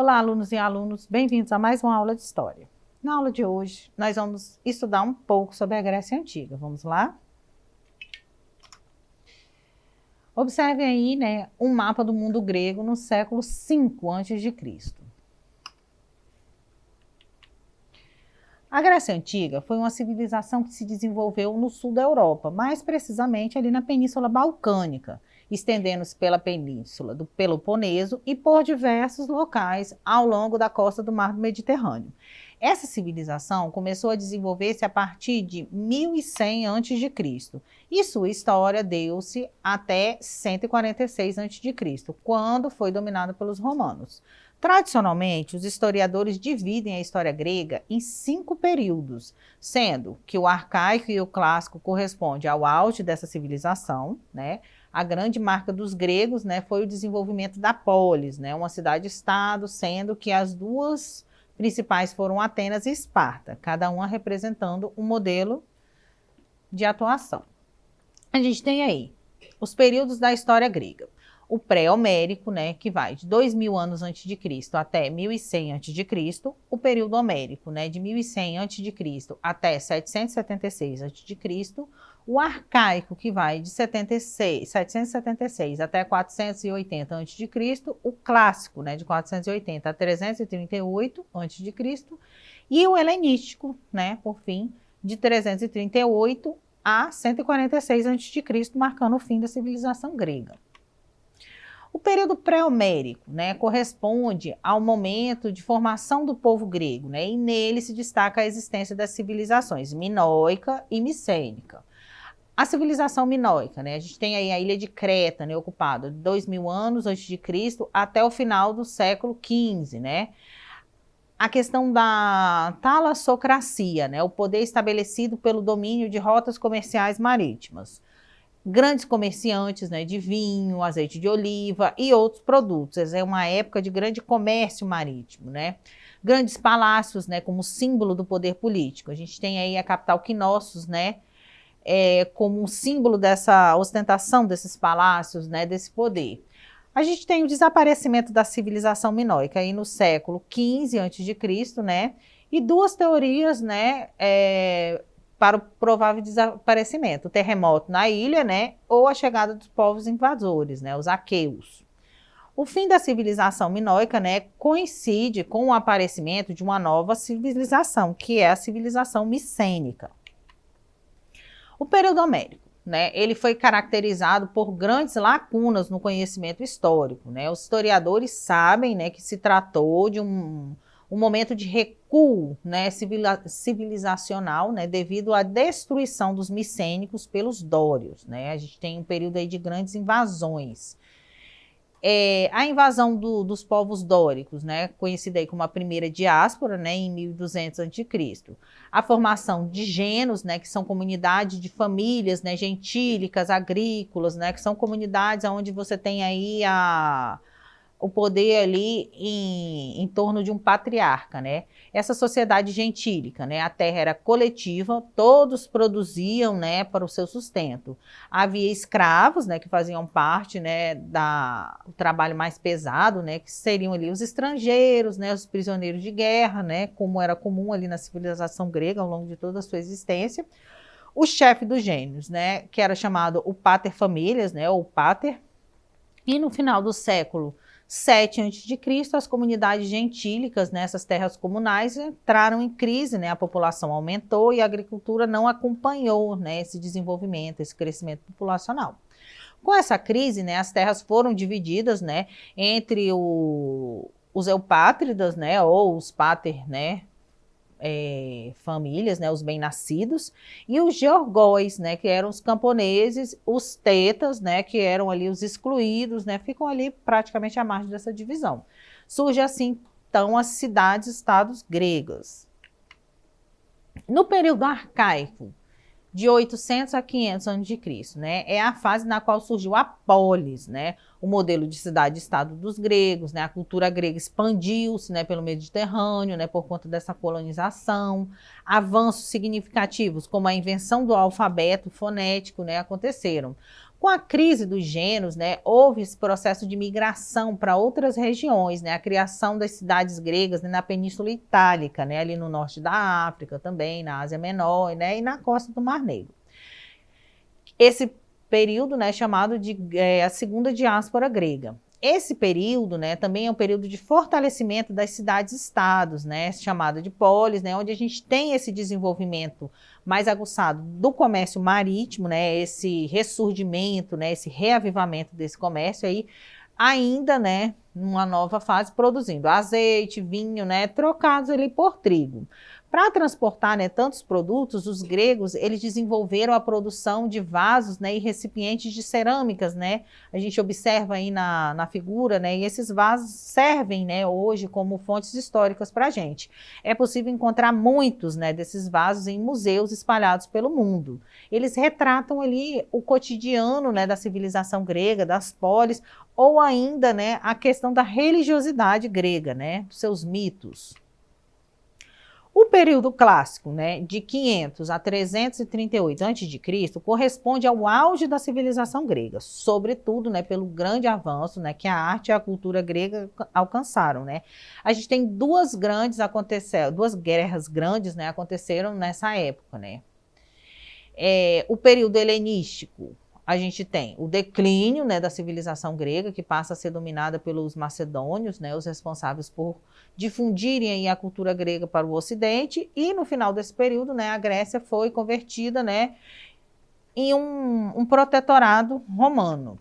Olá, alunos e alunos, bem-vindos a mais uma aula de História. Na aula de hoje, nós vamos estudar um pouco sobre a Grécia Antiga. Vamos lá? Observe aí, um mapa do mundo grego no século V a.C. A Grécia Antiga foi uma civilização que se desenvolveu no sul da Europa, mais precisamente ali na Península Balcânica, estendendo-se pela península do Peloponeso e por diversos locais ao longo da costa do Mar Mediterrâneo. Essa civilização começou a desenvolver-se a partir de 1100 a.C. e sua história deu-se até 146 a.C., quando foi dominada pelos romanos. Tradicionalmente, os historiadores dividem a história grega em 5 períodos, sendo que o arcaico e o clássico correspondem ao auge dessa civilização, A grande marca dos gregos, foi o desenvolvimento da polis, uma cidade-estado, sendo que as duas principais foram Atenas e Esparta, cada uma representando um modelo de atuação. A gente tem aí os períodos da história grega. O pré-homérico, que vai de 2000 anos antes de Cristo até 1100 a.C., o período homérico, de 1100 a.C. até 776 a.C., o arcaico, que vai de 776 até 480 a.C., o clássico, de 480 a 338 a.C., e o helenístico, por fim, de 338 a 146 a.C., marcando o fim da civilização grega. O período pré-homérico, corresponde ao momento de formação do povo grego, e nele se destaca a existência das civilizações minoica e micênica. A civilização minoica, a gente tem aí a ilha de Creta, ocupada de 2000 anos antes de Cristo até o final do século XV, A questão da talassocracia, o poder estabelecido pelo domínio de rotas comerciais marítimas. Grandes comerciantes, de vinho, azeite de oliva e outros produtos. É uma época de grande comércio marítimo, Grandes palácios, como símbolo do poder político. A gente tem aí a capital Knossos, como um símbolo dessa ostentação desses palácios, desse poder. A gente tem o desaparecimento da civilização minoica aí no século XV a.C., e duas teorias, para o provável desaparecimento: o terremoto na ilha, ou a chegada dos povos invasores, os aqueus. O fim da civilização minoica, coincide com o aparecimento de uma nova civilização, que é a civilização micênica. O período homérico, ele foi caracterizado por grandes lacunas no conhecimento histórico, Os historiadores sabem, que se tratou de um momento de recuo, civilizacional, devido à destruição dos micênicos pelos dórios, A gente tem um período aí de grandes invasões. A invasão dos povos dóricos, conhecida aí como a primeira diáspora, em 1200 a.C. A formação de genos, que são comunidades de famílias, gentílicas, agrícolas, que são comunidades onde você tem aí o poder ali em torno de um patriarca, Essa sociedade gentílica, a terra era coletiva, todos produziam, para o seu sustento. Havia escravos, que faziam parte, do trabalho mais pesado, que seriam ali os estrangeiros, os prisioneiros de guerra, como era comum ali na civilização grega ao longo de toda a sua existência. O chefe dos gênios, que era chamado o pater familias, ou o pater. E no final do século 7 a.C., as comunidades gentílicas nessas terras comunais entraram em crise, a população aumentou e a agricultura não acompanhou, esse desenvolvimento, esse crescimento populacional. Com essa crise, as terras foram divididas, entre os eupátridas, ou os pater, famílias, os bem-nascidos, e os georgóis, que eram os camponeses, os tetas, que eram ali os excluídos, ficam ali praticamente à margem dessa divisão. Surge assim, então, as cidades-estados gregas. No período arcaico, de 800 a 500 a.C., é a fase na qual surgiu a polis, o modelo de cidade-estado dos gregos, a cultura grega expandiu-se, pelo Mediterrâneo, por conta dessa colonização. Avanços significativos, como a invenção do alfabeto fonético, aconteceram. Com a crise dos gêneros, né, houve esse processo de migração para outras regiões, né, a criação das cidades gregas, né, na Península Itálica, né, ali no norte da África também, na Ásia Menor, né, e na costa do Mar Negro. Esse período, né, chamado de a segunda diáspora grega. Esse período, né, também é um período de fortalecimento das cidades-estados, né, chamado de polis, né, onde a gente tem esse desenvolvimento mais aguçado do comércio marítimo, né, esse ressurgimento, né, esse reavivamento desse comércio aí, ainda, né, numa nova fase, produzindo azeite, vinho, né, trocados ali por trigo. Para transportar, né, tantos produtos, os gregos, eles desenvolveram a produção de vasos, né, e recipientes de cerâmicas, né, a gente observa aí na figura, né, e esses vasos servem, né, hoje como fontes históricas para a gente. É possível encontrar muitos, né, desses vasos em museus espalhados pelo mundo. Eles retratam ali o cotidiano, né, da civilização grega, das polis, ou ainda, né, a questão da religiosidade grega, né, dos seus mitos. O período clássico, né, de 500 a 338 a.C., corresponde ao auge da civilização grega, sobretudo, né, pelo grande avanço, né, que a arte e a cultura grega alcançaram, né. A gente tem duas guerras grandes, né, aconteceram nessa época, né. O período helenístico, a gente tem o declínio, né, da civilização grega, que passa a ser dominada pelos macedônios, né, os responsáveis por difundirem aí a cultura grega para o Ocidente, e no final desse período, né, a Grécia foi convertida, né, em um protetorado romano.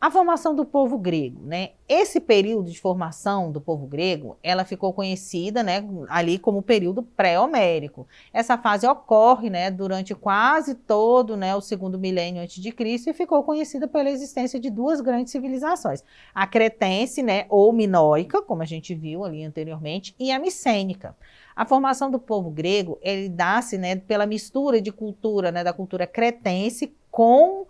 A formação do povo grego, né? Esse período de formação do povo grego, ela ficou conhecida, né, ali como o período pré-homérico. Essa fase ocorre, né, durante quase todo, né, o segundo milênio antes de Cristo, e ficou conhecida pela existência de duas grandes civilizações: a cretense, né, ou minoica, como a gente viu ali anteriormente, e a micênica. A formação do povo grego, ele dá-se, né, pela mistura de cultura, né, da cultura cretense com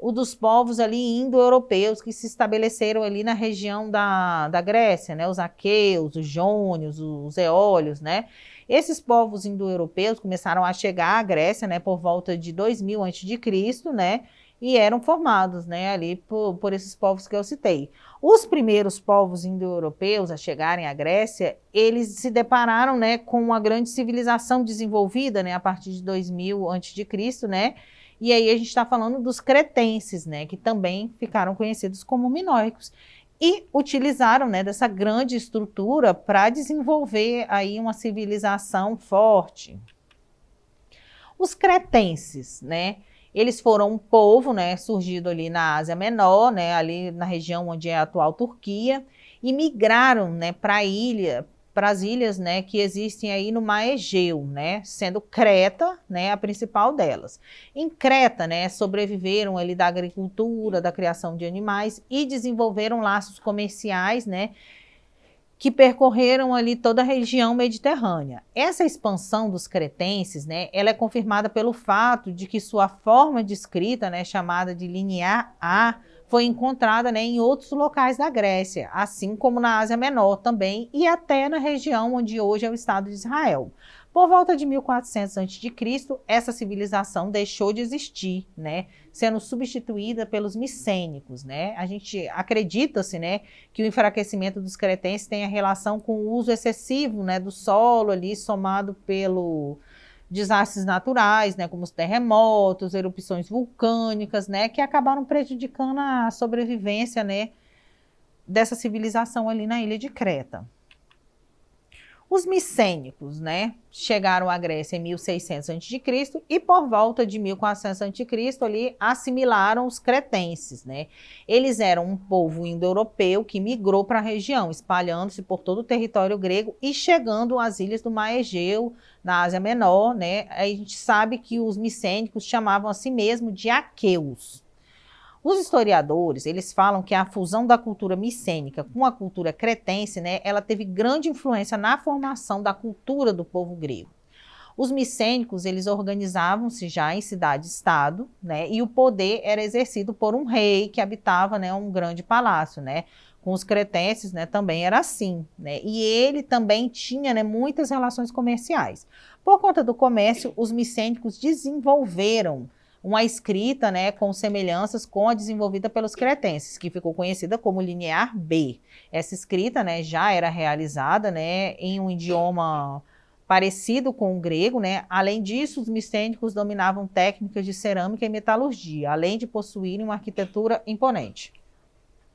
o dos povos ali indo-europeus que se estabeleceram ali na região da Grécia, né? Os aqueus, os jônios, os eólios, né? Esses povos indo-europeus começaram a chegar à Grécia, né, por volta de 2000 a.C., né? E eram formados, né, ali por esses povos que eu citei. Os primeiros povos indo-europeus a chegarem à Grécia, eles se depararam, né, com uma grande civilização desenvolvida, né, a partir de 2000 a.C., né? E aí a gente está falando dos cretenses, né, que também ficaram conhecidos como minoicos, e utilizaram, né, dessa grande estrutura para desenvolver aí uma civilização forte. Os cretenses, né, eles foram um povo, né, surgido ali na Ásia Menor, né, ali na região onde é a atual Turquia, e migraram, né, para as ilhas, né, que existem aí no Mar Egeu, né, sendo Creta, né, a principal delas. Em Creta, né, sobreviveram ali da agricultura, da criação de animais e desenvolveram laços comerciais, né, que percorreram ali toda a região mediterrânea. Essa expansão dos cretenses, né, ela é confirmada pelo fato de que sua forma de escrita, né, chamada de linear A, foi encontrada, né, em outros locais da Grécia, assim como na Ásia Menor também, e até na região onde hoje é o Estado de Israel. Por volta de 1400 a.C., essa civilização deixou de existir, né, sendo substituída pelos micênicos, né? A gente acredita-se, né, que o enfraquecimento dos cretenses tem a relação com o uso excessivo, né, do solo ali, somado pelo desastres naturais, né, como os terremotos, erupções vulcânicas, né, que acabaram prejudicando a sobrevivência, né, dessa civilização ali na ilha de Creta. Os micênicos, né, chegaram à Grécia em 1600 a.C. e por volta de 1400 a.C. ali assimilaram os cretenses, né? Eles eram um povo indo-europeu que migrou para a região, espalhando-se por todo o território grego e chegando às ilhas do Mar Egeu, na Ásia Menor, né? A gente sabe que os micênicos chamavam a si mesmo de aqueus. Os historiadores, eles falam que a fusão da cultura micênica com a cultura cretense, né, ela teve grande influência na formação da cultura do povo grego. Os micênicos, eles organizavam-se já em cidade-estado, né, e o poder era exercido por um rei que habitava, né, um grande palácio, né. Com os cretenses, né, também era assim, né, e ele também tinha, né, muitas relações comerciais. Por conta do comércio, os micênicos desenvolveram uma escrita, né, com semelhanças com a desenvolvida pelos cretenses, que ficou conhecida como linear B. Essa escrita, né, já era realizada, né, em um idioma parecido com o grego, né? Além disso, os micênicos dominavam técnicas de cerâmica e metalurgia, além de possuírem uma arquitetura imponente.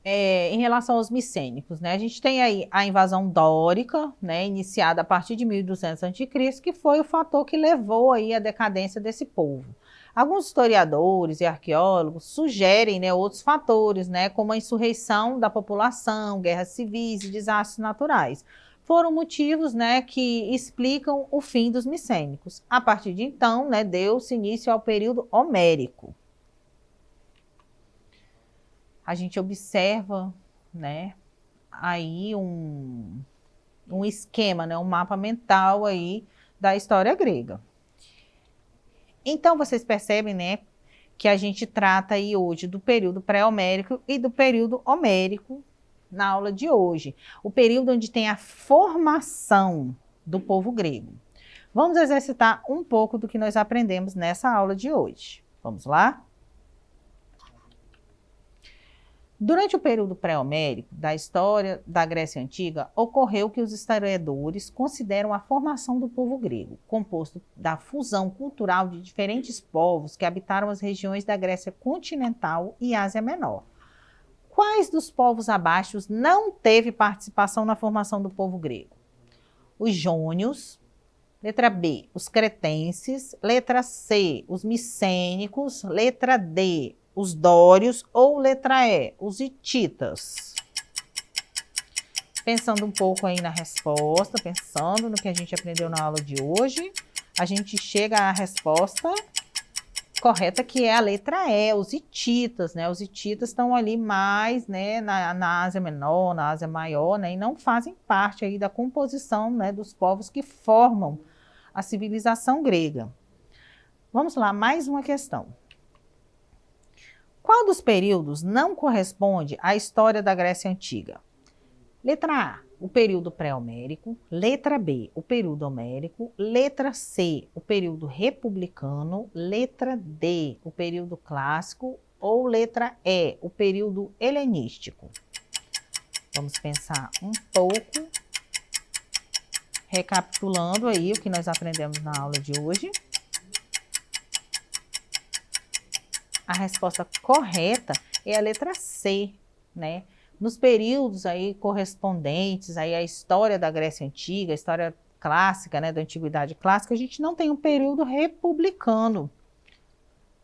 Em relação aos micênicos, né? A gente tem aí a invasão dórica, né, iniciada a partir de 1200 a.C., que foi o fator que levou aí à decadência desse povo. Alguns historiadores e arqueólogos sugerem, né, outros fatores, né, como a insurreição da população, guerras civis e desastres naturais. Foram motivos, né, que explicam o fim dos micênicos. A partir de então, né, deu-se início ao período homérico. A gente observa, né, aí um esquema, né, um mapa mental aí da história grega. Então, vocês percebem, né, que a gente trata aí hoje do período pré-homérico e do período homérico na aula de hoje. O período onde tem a formação do povo grego. Vamos exercitar um pouco do que nós aprendemos nessa aula de hoje. Vamos lá? Durante o período pré-homérico da história da Grécia Antiga, ocorreu que os historiadores consideram a formação do povo grego, composto da fusão cultural de diferentes povos que habitaram as regiões da Grécia continental e Ásia Menor. Quais dos povos abaixo não teve participação na formação do povo grego? Os jônios, letra B, os cretenses, letra C, os micênicos, letra D, os dórios ou letra E, os hititas. Pensando um pouco aí na resposta, pensando no que a gente aprendeu na aula de hoje, a gente chega à resposta correta, que é a letra E, os hititas, né? Os hititas estão ali mais, né, na Ásia Menor, na Ásia Maior, né, e não fazem parte aí da composição, né, dos povos que formam a civilização grega. Vamos lá, mais uma questão. Qual dos períodos não corresponde à história da Grécia Antiga? Letra A, o período pré-homérico. Letra B, o período homérico. Letra C, o período republicano. Letra D, o período clássico. Ou letra E, o período helenístico. Vamos pensar um pouco, recapitulando aí o que nós aprendemos na aula de hoje. A resposta correta é a letra C, né? Nos períodos aí correspondentes aí à história da Grécia Antiga, a história clássica, né, da Antiguidade Clássica, a gente não tem um período republicano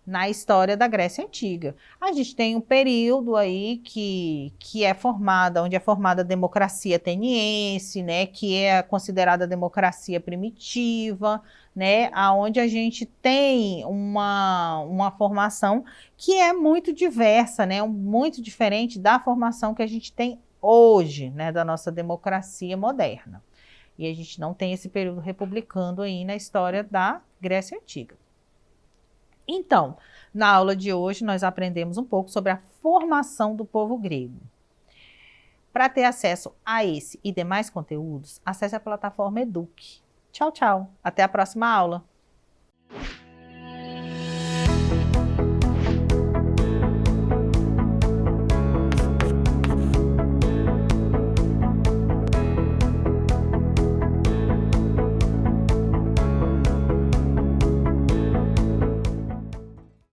na história da Grécia Antiga. A gente tem um período aí que é formada, onde é formada a democracia ateniense, né, que é considerada a democracia primitiva, né, aonde a gente tem uma formação que é muito diversa, né, muito diferente da formação que a gente tem hoje, né, da nossa democracia moderna. E a gente não tem esse período republicano aí na história da Grécia Antiga. Então, na aula de hoje, nós aprendemos um pouco sobre a formação do povo grego. Para ter acesso a esse e demais conteúdos, acesse a plataforma Eduque. Tchau, tchau. Até a próxima aula.